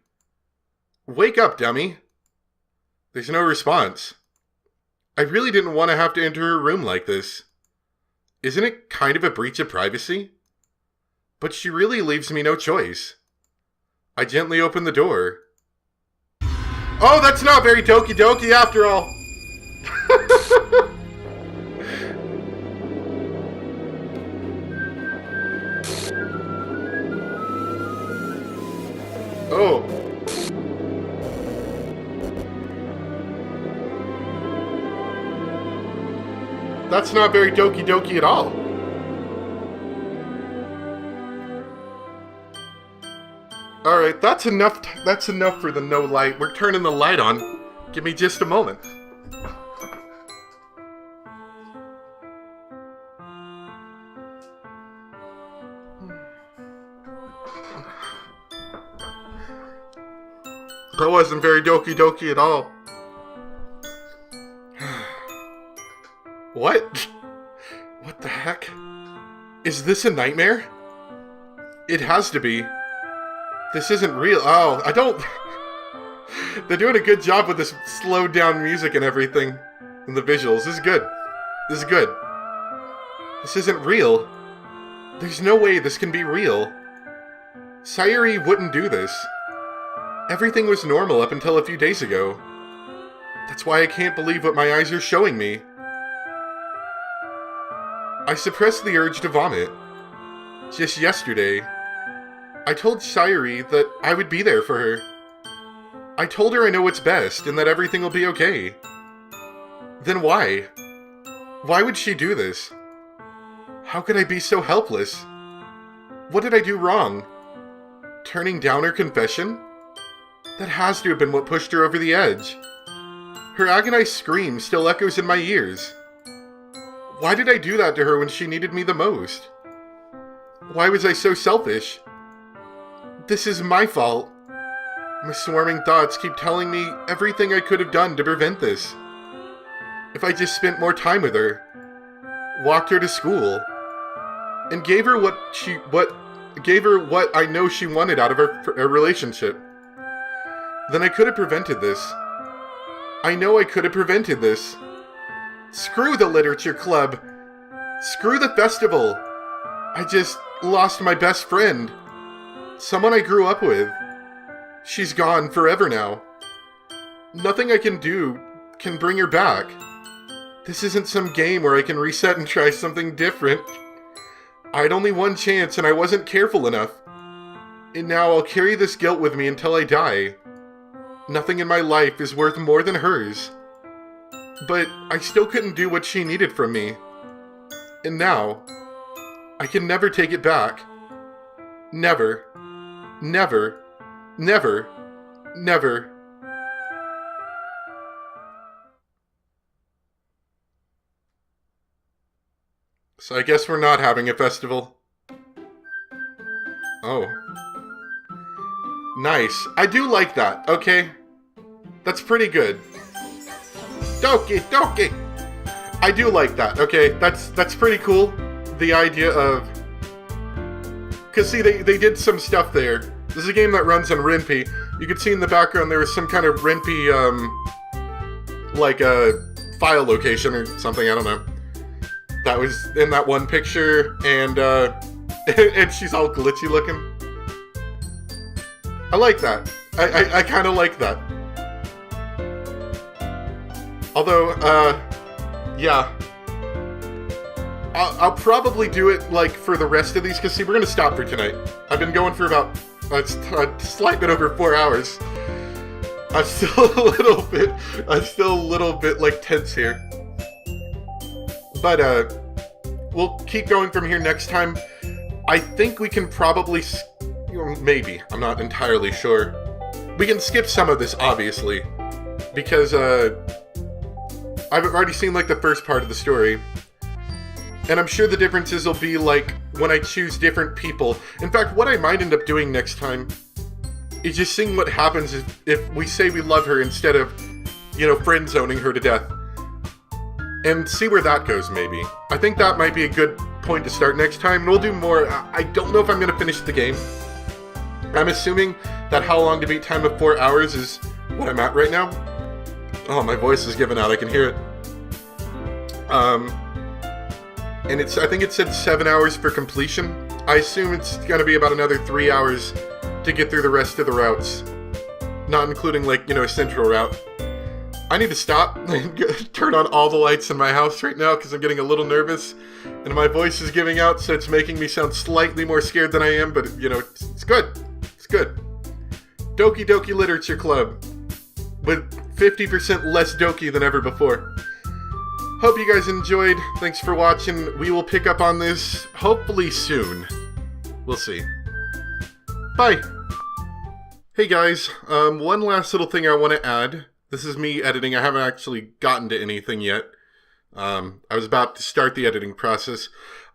Wake up, dummy. There's no response. I really didn't want to have to enter her room like this. Isn't it kind of a breach of privacy? But she really leaves me no choice. I gently open the door. Oh, that's not very Doki Doki after all. Oh. That's not very Doki Doki at all. Alright, that's enough for the no light. We're turning the light on. Give me just a moment. That wasn't very Doki Doki at all. What? What the heck? Is this a nightmare? It has to be. This isn't real. Oh, I don't... They're doing a good job with this slowed down music and everything. And the visuals. This is good. This is good. This isn't real. There's no way this can be real. Sayori wouldn't do this. Everything was normal up until a few days ago. That's why I can't believe what my eyes are showing me. I suppressed the urge to vomit. Just yesterday, I told Sayori that I would be there for her. I told her I know what's best and that everything will be okay. Then why? Why would she do this? How could I be so helpless? What did I do wrong? Turning down her confession? That has to have been what pushed her over the edge. Her agonized scream still echoes in my ears. Why did I do that to her when she needed me the most? Why was I so selfish? This is my fault. My swarming thoughts keep telling me everything I could have done to prevent this. If I just spent more time with her, walked her to school, and gave her what I know she wanted out of our relationship, then I could have prevented this. I know I could have prevented this. Screw the literature club. Screw the festival. I just lost my best friend. Someone I grew up with. She's gone forever now. Nothing I can do can bring her back. This isn't some game where I can reset and try something different. I had only one chance and I wasn't careful enough. And now I'll carry this guilt with me until I die. Nothing in my life is worth more than hers. But I still couldn't do what she needed from me. And now, I can never take it back. Never. Never. Never. Never. So I guess we're not having a festival. Oh. Nice. I do like that, okay? That's pretty good. Doki Doki! I do like that, okay? That's pretty cool. The idea of... Because see, they did some stuff there. This is a game that runs on Ren'Py. You could see in the background there was some kind of Ren'Py, like a file location or something, I don't know. That was in that one picture, and and she's all glitchy looking. I like that. I kind of like that. Although, yeah. I'll probably do it, like, for the rest of these, because, see, we're going to stop for tonight. I've been going for about a slight bit over 4 hours. I'm still a little bit, like, tense here. But, we'll keep going from here next time. I think we can probably, maybe, I'm not entirely sure. We can skip some of this, obviously, because, I've already seen, like, the first part of the story. And I'm sure the differences will be, like, when I choose different people. In fact, what I might end up doing next time is just seeing what happens if we say we love her instead of, friend-zoning her to death. And see where that goes, maybe. I think that might be a good point to start next time, and we'll do more. I don't know if I'm going to finish the game. I'm assuming that How Long to Beat time of 4 hours is what I'm at right now. Oh, my voice is giving out, I can hear it. And I think it said 7 hours for completion. I assume it's going to be about another 3 hours to get through the rest of the routes. Not including, like, a central route. I need to stop and turn on all the lights in my house right now because I'm getting a little nervous. And my voice is giving out, so it's making me sound slightly more scared than I am. But, it's good. It's good. Doki Doki Literature Club. With 50% less Doki than ever before. Hope you guys enjoyed. Thanks for watching. We will pick up on this hopefully soon. We'll see. Bye. Hey guys, one last little thing I want to add. This is me editing. I haven't actually gotten to anything yet. I was about to start the editing process.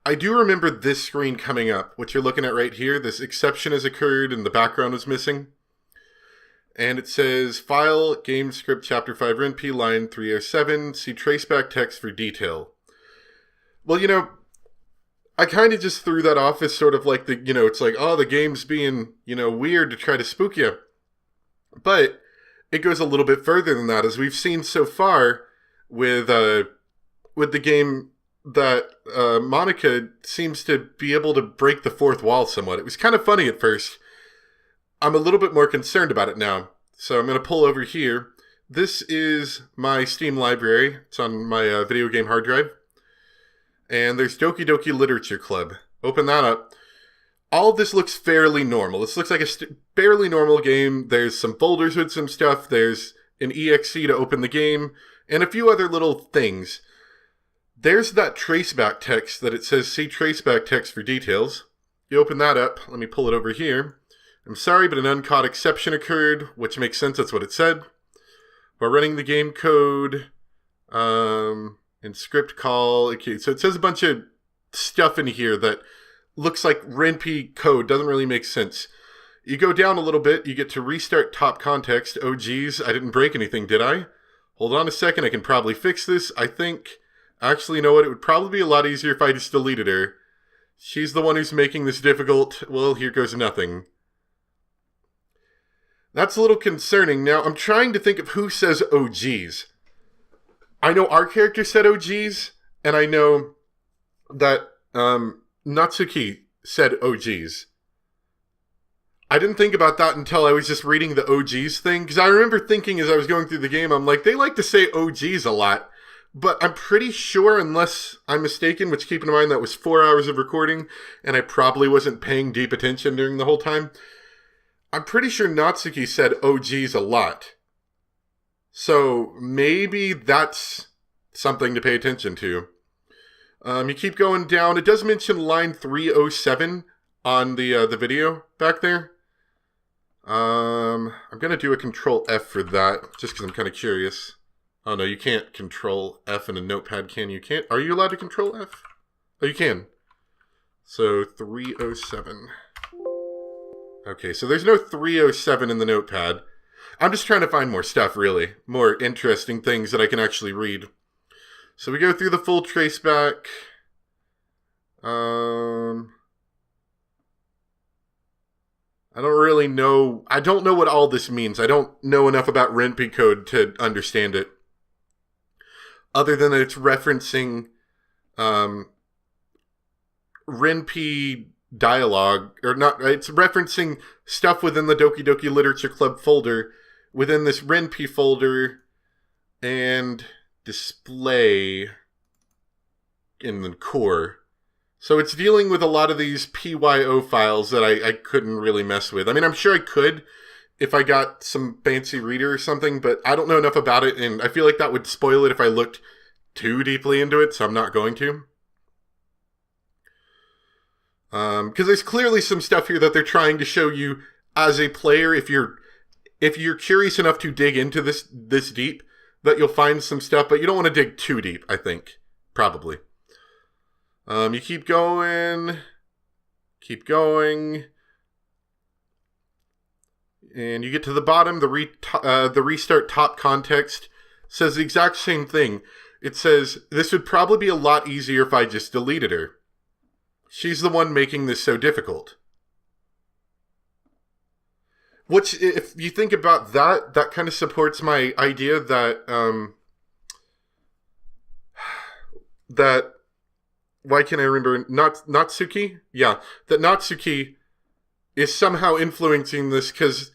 I do remember this screen coming up, what you're looking at right here. This exception has occurred and the background was missing. And it says, File, Game Script, Chapter 5, Ren'Py, Line 307, see traceback text for detail. Well, I kind of just threw that off as sort of like it's like, oh, the game's being, weird to try to spook you. But it goes a little bit further than that, as we've seen so far with the game that Monica seems to be able to break the fourth wall somewhat. It was kind of funny at first. I'm a little bit more concerned about it now. So I'm going to pull over here. This is my Steam library. It's on my video game hard drive. And there's Doki Doki Literature Club. Open that up. All of this looks fairly normal. This looks like a fairly normal game. There's some folders with some stuff. There's an EXE to open the game. And a few other little things. There's that traceback text that it says, see traceback text for details. You open that up. Let me pull it over here. I'm sorry, but an uncaught exception occurred, which makes sense, that's what it said. We're running the game code, and script call. Okay, so it says a bunch of stuff in here that looks like Ren'Py code, doesn't really make sense. You go down a little bit, you get to restart top context. Oh geez, I didn't break anything, did I? Hold on a second, I can probably fix this. I think, actually, you know what, it would probably be a lot easier if I just deleted her. She's the one who's making this difficult. Well, here goes nothing. That's a little concerning. Now, I'm trying to think of who says, oh geez. I know our character said, oh geez, and I know that Natsuki said, oh geez. I didn't think about that until I was just reading the OGs thing, because I remember thinking as I was going through the game, I'm like, they like to say OGs a lot. But I'm pretty sure, unless I'm mistaken, which keep in mind that was 4 hours of recording, and I probably wasn't paying deep attention during the whole time, I'm pretty sure Natsuki said OGs a lot. So maybe that's something to pay attention to. You keep going down. It does mention line 307 on the video back there. I'm going to do a Control F for that, just because I'm kind of curious. Oh, no, you can't Control F in a notepad, can you? Can't? Are you allowed to Control F? Oh, you can. So, 307. Okay, so there's no 307 in the notepad. I'm just trying to find more stuff, really. More interesting things that I can actually read. So we go through the full traceback. I don't really know. I don't know what all this means. I don't know enough about Ren'Py code to understand it. Other than that it's referencing Ren'Py dialogue, or not, it's referencing stuff within the Doki Doki Literature Club folder, within this Ren'Py folder, and display in the core. So it's dealing with a lot of these PYO files that I couldn't really mess with. I mean, I'm sure I could if I got some fancy reader or something, but I don't know enough about it, and I feel like that would spoil it if I looked too deeply into it, so I'm not going to. Because there's clearly some stuff here that they're trying to show you as a player. If you're curious enough to dig into this deep, that you'll find some stuff, but you don't want to dig too deep, I think. Probably. You keep going, and you get to the bottom. The restart top context says the exact same thing. It says, this would probably be a lot easier if I just deleted her. She's the one making this so difficult. Which, if you think about that, that kind of supports my idea that, why can't I remember? Natsuki? Yeah. That Natsuki is somehow influencing this because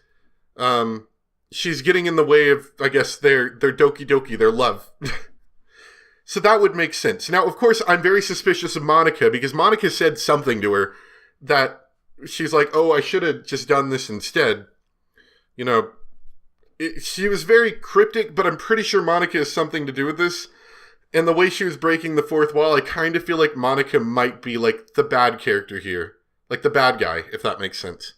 she's getting in the way of, I guess, their Doki Doki, their love. So that would make sense. Now, of course, I'm very suspicious of Monica because Monica said something to her that she's like, oh, I should have just done this instead. You know, she was very cryptic, but I'm pretty sure Monica has something to do with this. And the way she was breaking the fourth wall, I kind of feel like Monica might be like the bad character here. Like the bad guy, if that makes sense.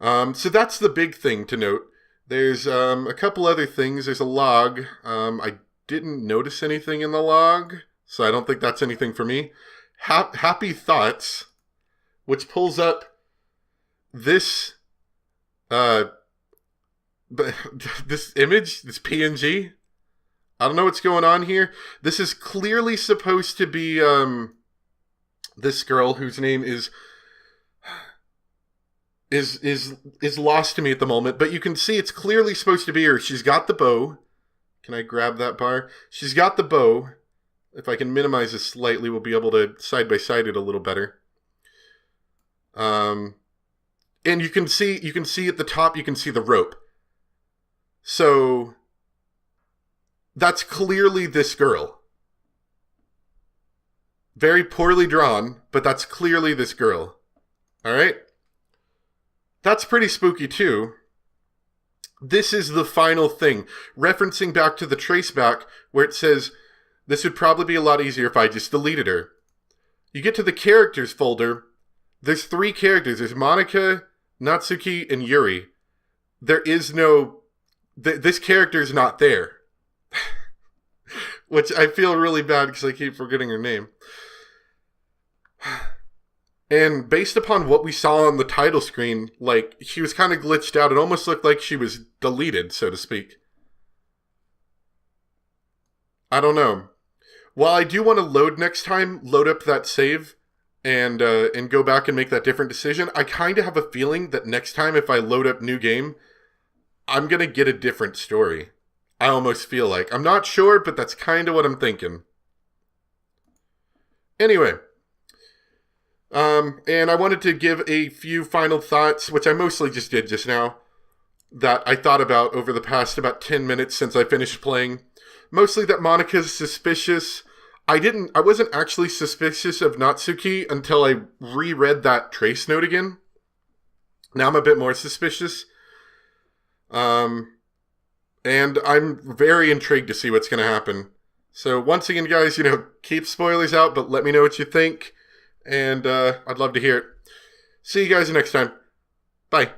So that's the big thing to note. There's a couple other things. There's a log. I didn't notice anything in the log, so I don't think that's anything for me. Happy Thoughts, which pulls up this this image, this PNG. I don't know what's going on here. This is clearly supposed to be this girl whose name is lost to me at the moment, but you can see it's clearly supposed to be her. She's got the bow. Can I grab that bar? She's got the bow. If I can minimize this slightly, we'll be able to side by side it a little better. And you can see at the top, you can see the rope. So that's clearly this girl. Very poorly drawn, but that's clearly this girl. All right? That's pretty spooky too. This is the final thing, referencing back to the traceback where it says, this would probably be a lot easier if I just deleted her. You get to the characters folder, there's 3 characters. There's Monica, Natsuki, and Yuri. There is no, this character is not there. Which I feel really bad because I keep forgetting her name. And based upon what we saw on the title screen, like, she was kind of glitched out. It almost looked like she was deleted, so to speak. I don't know. While I do want to load next time, load up that save, and go back and make that different decision, I kind of have a feeling that next time if I load up new game, I'm going to get a different story. I almost feel like. I'm not sure, but that's kind of what I'm thinking. Anyway. And I wanted to give a few final thoughts, which I mostly just did just now, that I thought about over the past about 10 minutes since I finished playing. Mostly that Monika's suspicious. I wasn't actually suspicious of Natsuki until I reread that trace note again. Now I'm a bit more suspicious. And I'm very intrigued to see what's going to happen. So once again, guys, keep spoilers out, but let me know what you think. And I'd love to hear it. See you guys next time. Bye.